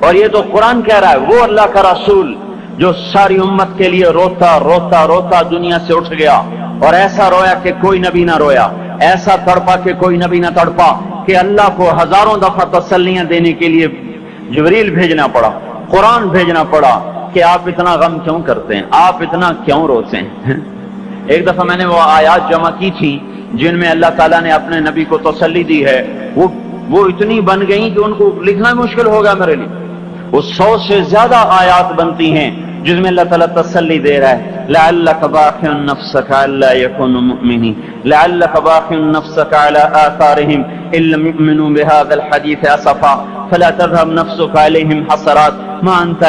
اور یہ تو قرآن کہہ رہا ہے، وہ اللہ کا رسول جو ساری امت کے لیے روتا روتا روتا دنیا سے اٹھ گیا، اور ایسا رویا کہ کوئی نبی نہ رویا، ایسا تڑپا کہ کوئی نبی نہ تڑپا، کہ اللہ کو ہزاروں دفعہ تسلیاں دینے کے لیے جبریل بھیجنا پڑا، قرآن بھیجنا پڑا کہ آپ اتنا غم کیوں کرتے ہیں، آپ اتنا کیوں روتے ہیں۔ ایک دفعہ میں نے وہ آیات جمع کی تھی جن میں اللہ تعالیٰ نے اپنے نبی کو تسلی دی ہے، وہ اتنی بن گئی کہ ان کو لکھنا مشکل ہوگا میرے لیے۔ وہ 100 سے زیادہ آیات بنتی ہیں جس میں اللہ تعالیٰ تسلی دے رہا ہے، لعلک باخع نفسک الا یکونوا مؤمنین، لعلک باخع نفسک علی آثارہم ان لم یؤمنوا بهذا الحدیث اسفا فلا تذهب نفسك عليهم حسرات ما انت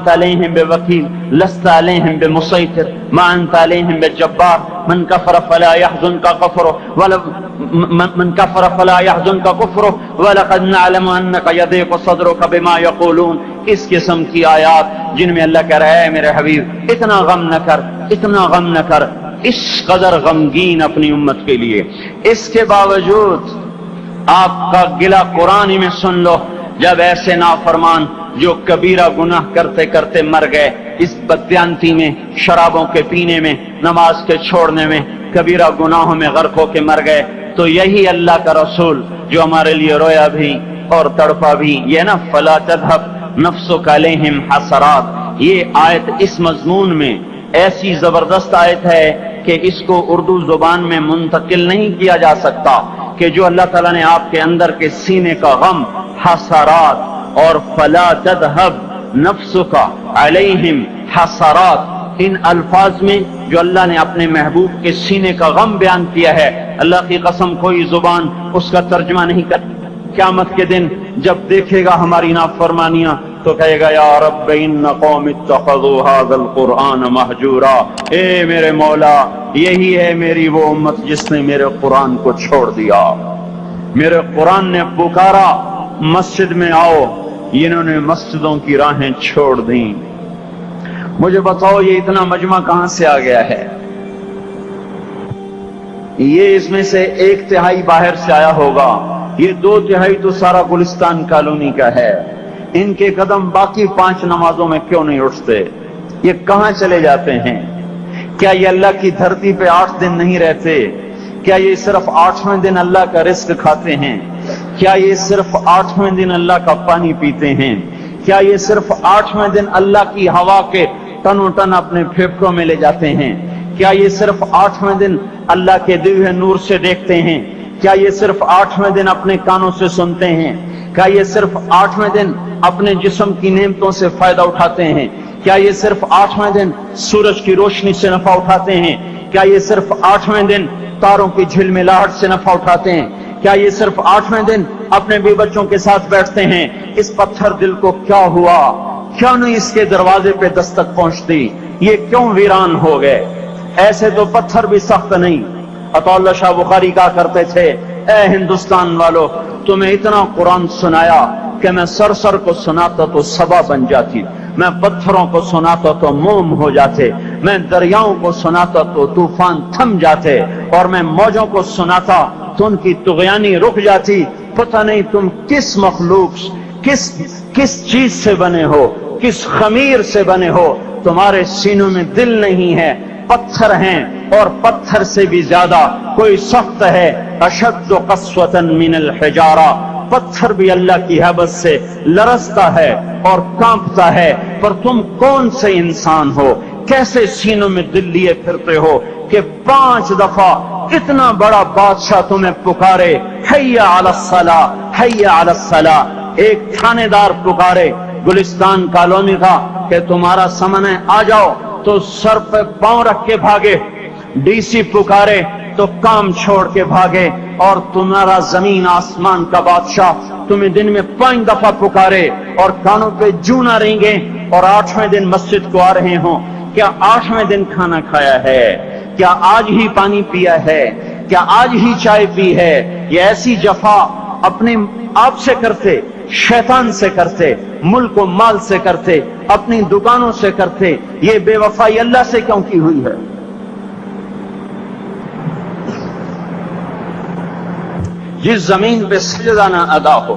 عليهم بوکیل لست عليهم بمسيطر ما انت عليهم بجبار من كفر فلا يحزنك كفره ولقد نعلم انك يضيق صدرك بما يقولون۔ اس قسم کی آیات جن میں اللہ کہہ رہا ہے میرے حبیب اتنا غم نہ کر، اتنا غم نہ کر، اس قدر غمگین اپنی امت کے لیے۔ اس کے باوجود آپ کا گلہ قرآن ہی میں سن لو، جب ایسے نافرمان جو کبیرہ گناہ کرتے کرتے مر گئے، اس بددیانتی میں، شرابوں کے پینے میں، نماز کے چھوڑنے میں، کبیرہ گناہوں میں غرق ہو کے مر گئے، تو یہی اللہ کا رسول جو ہمارے لیے رویا بھی اور تڑپا بھی، یہ نا فلا تذهب نفسک علیہم حسرات، یہ آیت اس مضمون میں ایسی زبردست آیت ہے کہ اس کو اردو زبان میں منتقل نہیں کیا جا سکتا، کہ جو اللہ تعالیٰ نے آپ کے اندر کے سینے کا غم، حسرات اور فلا تذهب نفسک علیہم حسرات، ان الفاظ میں جو اللہ نے اپنے محبوب کے سینے کا غم بیان کیا ہے، اللہ کی قسم کوئی زبان اس کا ترجمہ نہیں کر۔ قیامت کے دن جب دیکھے گا ہماری نافرمانیاں تو کہے گا یا رب ان قوم اتخذوا هذا القرآن مہجورا، اے میرے مولا یہی ہے میری وہ امت جس نے میرے قرآن کو چھوڑ دیا، میرے قرآن نے پکارا مسجد میں آؤ، انہوں نے مسجدوں کی راہیں چھوڑ دیں۔ مجھے بتاؤ یہ اتنا مجمع کہاں سے آ گیا ہے؟ یہ اس میں سے 1/3 باہر سے آیا ہوگا، یہ 2/3 تو سارا گلستان کالونی کا ہے۔ ان کے قدم باقی 5 نمازوں میں کیوں نہیں اٹھتے؟ یہ کہاں چلے جاتے ہیں؟ کیا یہ اللہ کی دھرتی پہ 8 دن نہیں رہتے؟ کیا یہ صرف 8ویں دن اللہ کا رزق کھاتے ہیں؟ کیا یہ صرف 8ویں دن اللہ کا پانی پیتے ہیں؟ کیا یہ صرف 8ویں دن اللہ کی ہوا کے ٹنوں ٹن اپنے پھیپھڑوں میں لے جاتے ہیں؟ کیا یہ صرف 8ویں دن اللہ کے دیے ہوئے نور سے دیکھتے ہیں؟ کیا یہ صرف 8ویں دن اپنے کانوں سے سنتے ہیں؟ کیا یہ صرف 8ویں دن اپنے جسم کی نعمتوں سے فائدہ اٹھاتے ہیں؟ کیا یہ صرف 8ویں دن سورج کی روشنی سے نفع اٹھاتے ہیں؟ کیا یہ صرف 8ویں دن تاروں کی جھلملاہٹ سے نفع اٹھاتے ہیں؟ کیا یہ صرف 8ویں دن اپنے بیوی بچوں کے ساتھ بیٹھتے ہیں؟ اس پتھر دل کو کیا ہوا؟ کیوں نہیں اس کے دروازے پہ دستک پہنچتی؟ یہ کیوں ویران ہو گئے؟ ایسے تو پتھر بھی سخت نہیں۔ عطا اللہ شاہ بخاری کہا کرتے تھے اے ہندوستان والو، تمہیں اتنا قرآن سنایا کہ میں سر کو سناتا تو صبا بن جاتی، میں پتھروں کو سناتا تو موم ہو جاتے، میں دریاؤں کو سناتا تو طوفان تھم جاتے، اور میں موجوں کو سناتا تو ان کی طغیانی رک جاتی۔ پتہ نہیں تم کس مخلوق، کس چیز سے بنے ہو، کس خمیر سے بنے ہو، تمہارے سینوں میں دل نہیں ہے، پتھر ہیں، اور پتھر سے بھی زیادہ کوئی سخت ہے، اشد قسوۃ من الحجارہ، پتھر بھی اللہ کی حیبت سے لرزتا ہے اور کانپتا ہے، پر تم کون سے انسان ہو، کیسے سینوں میں دل لیے پھرتے ہو کہ 5 دفعہ اتنا بڑا بادشاہ تمہیں پکارے حی علی الصلاۃ حی علی الصلاۃ، ایک تھانے دار پکارے گلستان کالونی کا کہ تمہارا سمن ہے آ جاؤ، تو سر پہ پاؤں رکھ کے بھاگے، ڈی سی پکارے تو کام چھوڑ کے بھاگے، اور تمہارا زمین آسمان کا بادشاہ تمہیں دن میں 5 دفعہ پکارے اور کانوں پہ جوں نہ رینگے، اور 8ویں دن مسجد کو آ رہے ہوں۔ کیا 8ویں دن کھانا کھایا ہے؟ کیا آج ہی پانی پیا ہے؟ کیا آج ہی چائے پی ہے؟ یہ ایسی جفا اپنے آپ سے کرتے، شیطان سے کرتے، ملک و مال سے کرتے، اپنی دکانوں سے کرتے، یہ بے وفائی اللہ سے کیوں کی ہوئی ہے؟ جس زمین پہ سجدہ نہ ادا ہو،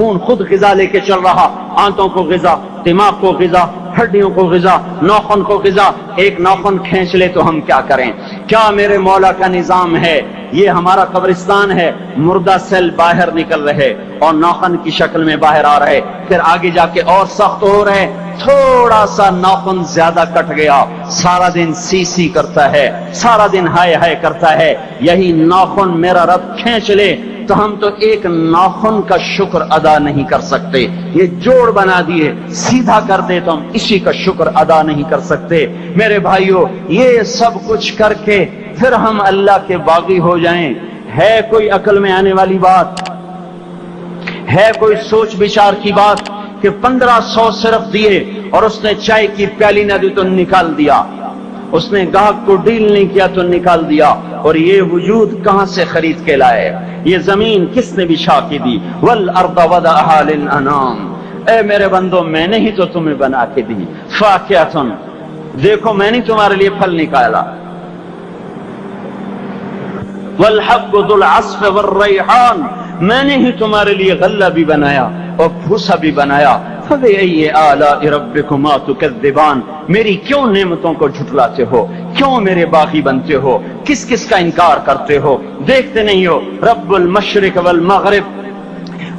خون خود غذا لے کے چل رہا، آنتوں کو غذا، دماغ کو غذا، ہڈیوں کو غذا، ناخن کو غذا، ایک ناخن کھینچ لے تو ہم کیا کریں؟ کیا میرے مولا کا نظام ہے؟ یہ ہمارا قبرستان ہے، مردہ سیل باہر نکل رہے اور ناخن کی شکل میں باہر آ رہے، پھر آگے جا کے اور سخت ہو رہے، تھوڑا سا ناخن زیادہ کٹ گیا، سارا دن سی سی کرتا ہے، سارا دن ہائے ہائے کرتا ہے، یہی ناخن میرا رب کھینچ لے تو ہم تو ایک ناخن کا شکر ادا نہیں کر سکتے، یہ جوڑ بنا دیے سیدھا کر دے تو ہم اسی کا شکر ادا نہیں کر سکتے۔ میرے بھائیو، یہ سب کچھ کر کے پھر ہم اللہ کے باغی ہو جائیں، ہے کوئی عقل میں آنے والی بات؟ ہے کوئی سوچ بچار کی بات کہ 1500 صرف دیے اور اس نے چائے کی پیالی نہ دی تو نکال دیا، اس نے گاہک کو ڈیل نہیں کیا تو نکال دیا، اور یہ وجود کہاں سے خرید کے لائے؟ یہ زمین کس نے بچھا کے دی؟ والارض وضعها للانام، اے میرے بندو میں نے ہی تو تمہیں بنا کے دی، فاکہۃ، دیکھو میں نے تمہارے لیے پھل نکالا، والحب ذو العصف والریحان، میں نے ہی تمہارے لیے غلہ بھی بنایا اور بھوسا بھی بنایا، فبأي آلاء ربكما تكذبان، میری کیوں نعمتوں کو جھٹلاتے ہو؟ کیوں میرے باغی بنتے ہو؟ کس کس کا انکار کرتے ہو؟ دیکھتے نہیں ہو رب المشرق والمغرب،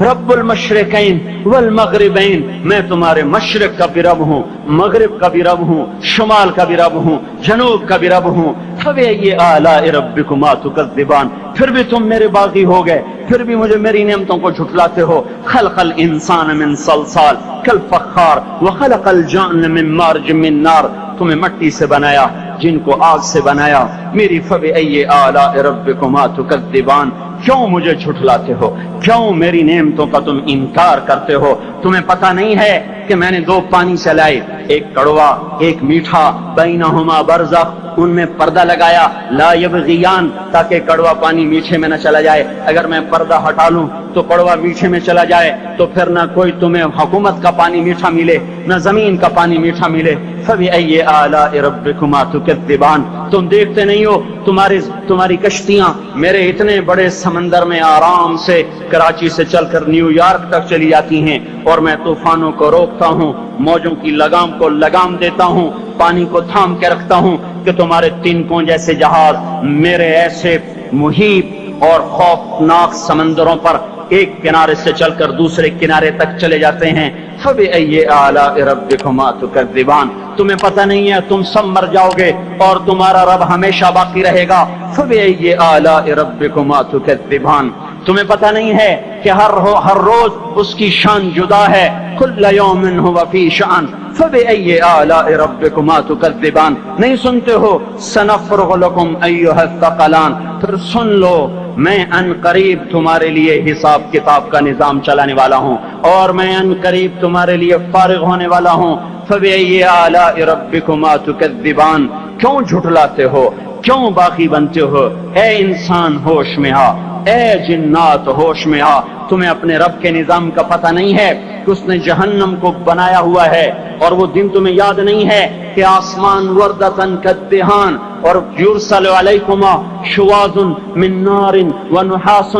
رب المشرقین والمغربین، میں تمہارے مشرق کا بھی رب ہوں، مغرب کا بھی رب ہوں، شمال کا بھی رب ہوں، جنوب کا بھی رب ہوں، فبأي آلاء ربكما تكذبان، پھر بھی تم میرے باغی ہو گئے، پھر بھی مجھے میری نعمتوں کو جھٹلاتے ہو۔ خلق الانسان من صلصال کالفخار وخلق الجان من مارج من نار، تمہیں مٹی سے بنایا، جن کو آگ سے بنایا، میری فبأي آلاء ربكما تكذبان، کیوں مجھے جھٹلاتے ہو؟ کیوں میری نعمتوں کا تم انکار کرتے ہو؟ تمہیں پتہ نہیں ہے کہ میں نے دو پانی سے لائے، ایک کڑوا ایک میٹھا، بینہما برزخ، ان میں پردہ لگایا، لا یبغیان، تاکہ کڑوا پانی میٹھے میں نہ چلا جائے، اگر میں پردہ ہٹا لوں تو کڑوا میٹھے میں چلا جائے تو پھر نہ کوئی تمہیں حکومت کا پانی میٹھا ملے نہ زمین کا پانی میٹھا ملے۔ فبأي آلاء ربكما تكذبان، تم دیکھتے نہیں ہو تمہاری کشتیاں میرے اتنے بڑے سمندر میں آرام سے کراچی سے چل کر نیو یارک تک چلی جاتی ہیں، اور میں طوفانوں کو روکتا ہوں، موجوں کی لگام کو لگام دیتا ہوں، پانی کو تھام کے رکھتا ہوں کہ تمہارے تنکوں جیسے جہاز میرے ایسے محیط اور خوفناک سمندروں پر ایک کنارے سے چل کر دوسرے کنارے تک چلے جاتے ہیں۔ فبأي آلاء ربكما تكذبان، تمہیں پتہ نہیں ہے تم سب مر جاؤ گے اور تمہارا رب ہمیشہ باقی رہے گا۔ فبأي آلاء ربكما تكذبان، تمہیں پتہ نہیں ہے کہ ہر روز اس کی شان جدا ہے، كل يوم هو في شأن، فبأي آلاء ربكما تكذبان، نہیں سنتے ہو سنفرغ لكم أيها الثقلان، پھر سن لو میں ان قریب تمہارے لیے حساب کتاب کا نظام چلانے والا ہوں، اور میں ان قریب تمہارے لیے فارغ ہونے والا ہوں۔ فبأي آلاء ربكما تكذبان، کیوں جھٹلاتے ہو؟ کیوں باقی بنتے ہو؟ اے انسان ہوش میں آ، اے جنات ہوش میں آ، تمہیں اپنے رب کے نظام کا پتہ نہیں ہے کہ اس نے جہنم کو بنایا ہوا ہے، اور وہ دن تمہیں یاد نہیں ہے کہ آسمان وردتن کدہان، اور یرسل علیکما شواظ من نار ونحاس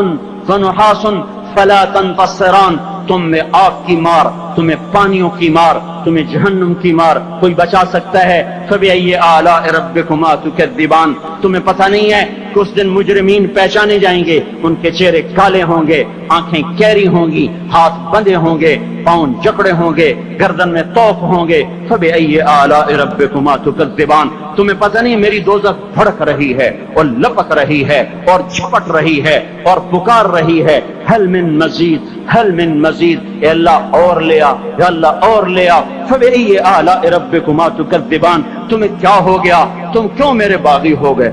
فلا تنتصران، تم میں آگ کی مار، تمہیں پانیوں کی مار، تمہیں جہنم کی مار کوئی بچا سکتا ہے؟ فبأي آلاء ربكما تكذبان، تمہیں پتہ نہیں ہے کہ اس دن مجرمین پہچانے جائیں گے، ان کے چہرے کالے ہوں گے، آنکھیں کیری ہوں گی، ہاتھ بندھے ہوں گے، پاؤں جکڑے ہوں گے، گردن میں توف ہوں گے۔ فبأي آلاء ربكما تكذبان، تمہیں پتہ نہیں میری دوزخ بھڑک رہی ہے اور لپک رہی ہے اور جھپٹ رہی ہے اور پکار رہی ہے، هل من مزید، هل من مزید، اے اللہ اور لے آ، یا اللہ اور لے آ۔ فبأي آلاء ربكما تكذبان، تمہیں کیا ہو گیا؟ تم کیوں میرے باغی ہو گئے؟